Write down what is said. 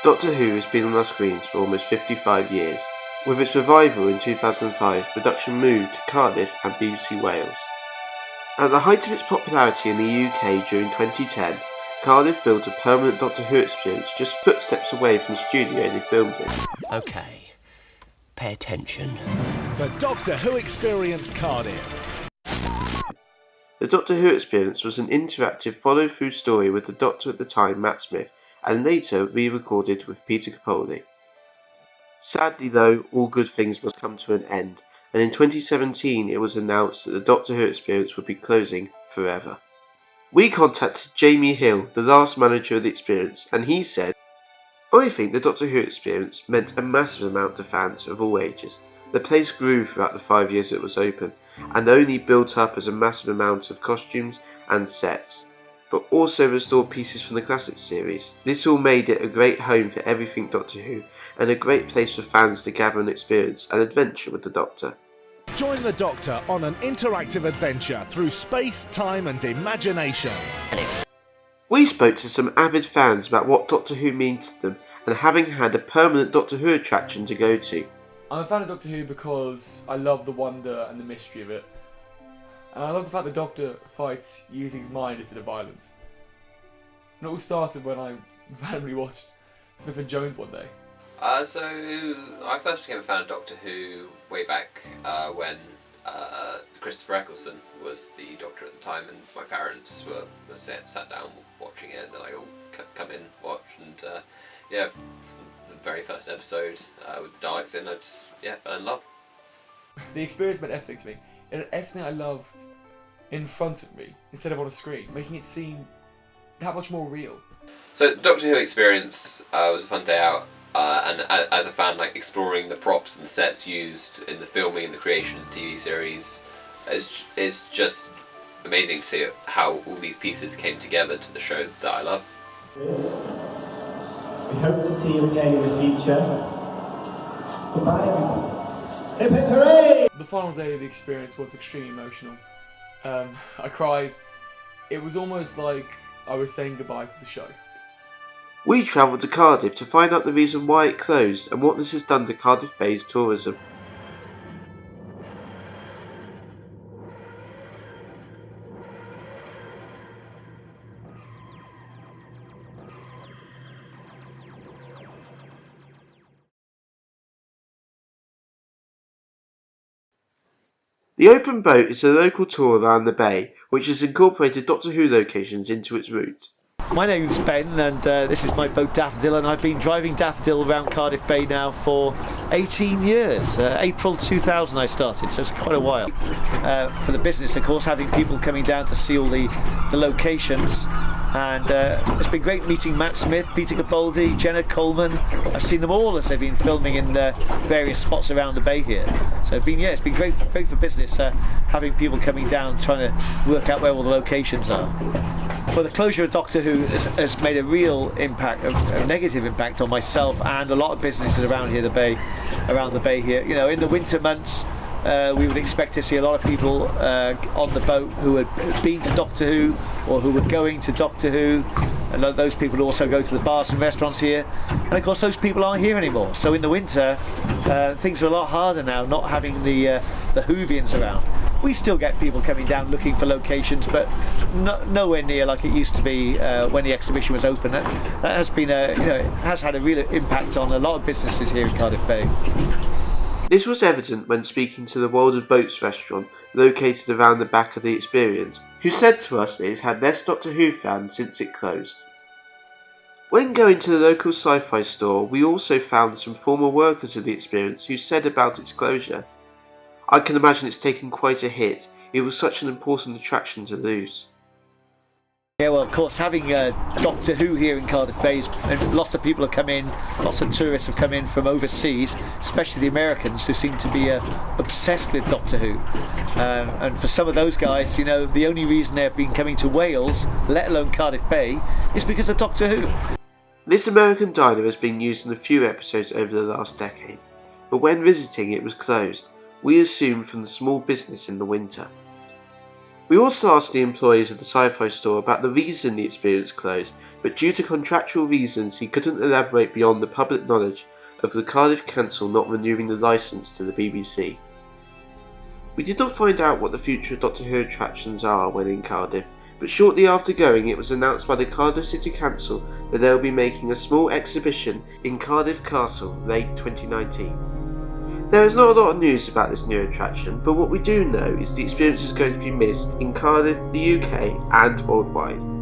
Doctor Who has been on our screens for almost 55 years. With its revival in 2005, production moved to Cardiff and BBC Wales. At the height of its popularity in the UK during 2010, Cardiff built a permanent Doctor Who experience just footsteps away from the studio they filmed in. Okay, pay attention. The Doctor Who Experience Cardiff. The Doctor Who experience was an interactive follow-through story with the Doctor at the time, Matt Smith, and later re-recorded with Peter Capaldi. Sadly though, all good things must come to an end, and in 2017 it was announced that the Doctor Who experience would be closing forever. We contacted Jamie Hill, the last manager of the experience, and he said, "I think the Doctor Who experience meant a massive amount to fans of all ages. The place grew throughout the 5 years it was open, and only built up as a massive amount of costumes and sets, but also restored pieces from the classic series. This all made it a great home for everything Doctor Who, and a great place for fans to gather and experience an adventure with the Doctor." Join the Doctor on an interactive adventure through space, time and imagination. We spoke to some avid fans about what Doctor Who means to them, and having had a permanent Doctor Who attraction to go to. I'm a fan of Doctor Who because I love the wonder and the mystery of it. And I love the fact the Doctor fights using his mind instead of violence. And it all started when I randomly watched Smith and Jones one day. So I first became a fan of Doctor Who way back when Christopher Eccleston was the Doctor at the time, and my parents were sat down watching it, and then I all come in, watch, and from the very first episode with the Daleks in, I just fell in love. The experience meant everything to me. It had everything I loved in front of me instead of on a screen, making it seem that much more real. So the Doctor Who experience was a fun day out. And as a fan, like exploring the props and the sets used in the filming and the creation of the TV series, it's just amazing to see how all these pieces came together to the show that I love. We hope to see you again in the future. Goodbye, everyone. Hip hip hooray! The final day of the experience was extremely emotional. I cried. It was almost like I was saying goodbye to the show. We travelled to Cardiff to find out the reason why it closed and what this has done to Cardiff Bay's tourism. The Open Boat is a local tour around the bay, which has incorporated Doctor Who locations into its route. My name's Ben, and this is my boat Daffodil, and I've been driving Daffodil around Cardiff Bay now for 18 years. April 2000 I started, so it's quite a while. For the business, of course, having people coming down to see all the locations, and it's been great meeting Matt Smith, Peter Capaldi, Jenna Coleman. I've seen them all as they've been filming in various spots around the bay here. So it's been great for business, having people coming down trying to work out where all the locations are. Well, the closure of Doctor Who has made a real impact, a negative impact on myself and a lot of businesses around here, around the bay here. You know, in the winter months, we would expect to see a lot of people on the boat who had been to Doctor Who or who were going to Doctor Who, and those people also go to the bars and restaurants here, and of course those people aren't here anymore. So in the winter, things are a lot harder now, not having the Whovians around. We still get people coming down looking for locations, but nowhere near like it used to be when the exhibition was open. That has been it has had a real impact on a lot of businesses here in Cardiff Bay. This was evident when speaking to the World of Boats restaurant, located around the back of the experience, who said to us that it's had less Doctor Who fans since it closed. When going to the local sci-fi store, we also found some former workers of the experience who said about its closure, "I can imagine it's taken quite a hit. It was such an important attraction to lose." Yeah, well, of course, having Doctor Who here in Cardiff Bay, and lots of people have come in, lots of tourists have come in from overseas, especially the Americans, who seem to be obsessed with Doctor Who. And for some of those guys, the only reason they've been coming to Wales, let alone Cardiff Bay, is because of Doctor Who. This American diner has been used in a few episodes over the last decade, but when visiting it was closed. We assumed from the small business in the winter. We also asked the employees of the sci-fi store about the reason the experience closed, but due to contractual reasons he couldn't elaborate beyond the public knowledge of the Cardiff Council not renewing the licence to the BBC. We did not find out what the future Doctor Who attractions are when in Cardiff, but shortly after going it was announced by the Cardiff City Council that they will be making a small exhibition in Cardiff Castle late 2019. There is not a lot of news about this new attraction, but what we do know is the experience is going to be missed in Cardiff, the UK and worldwide.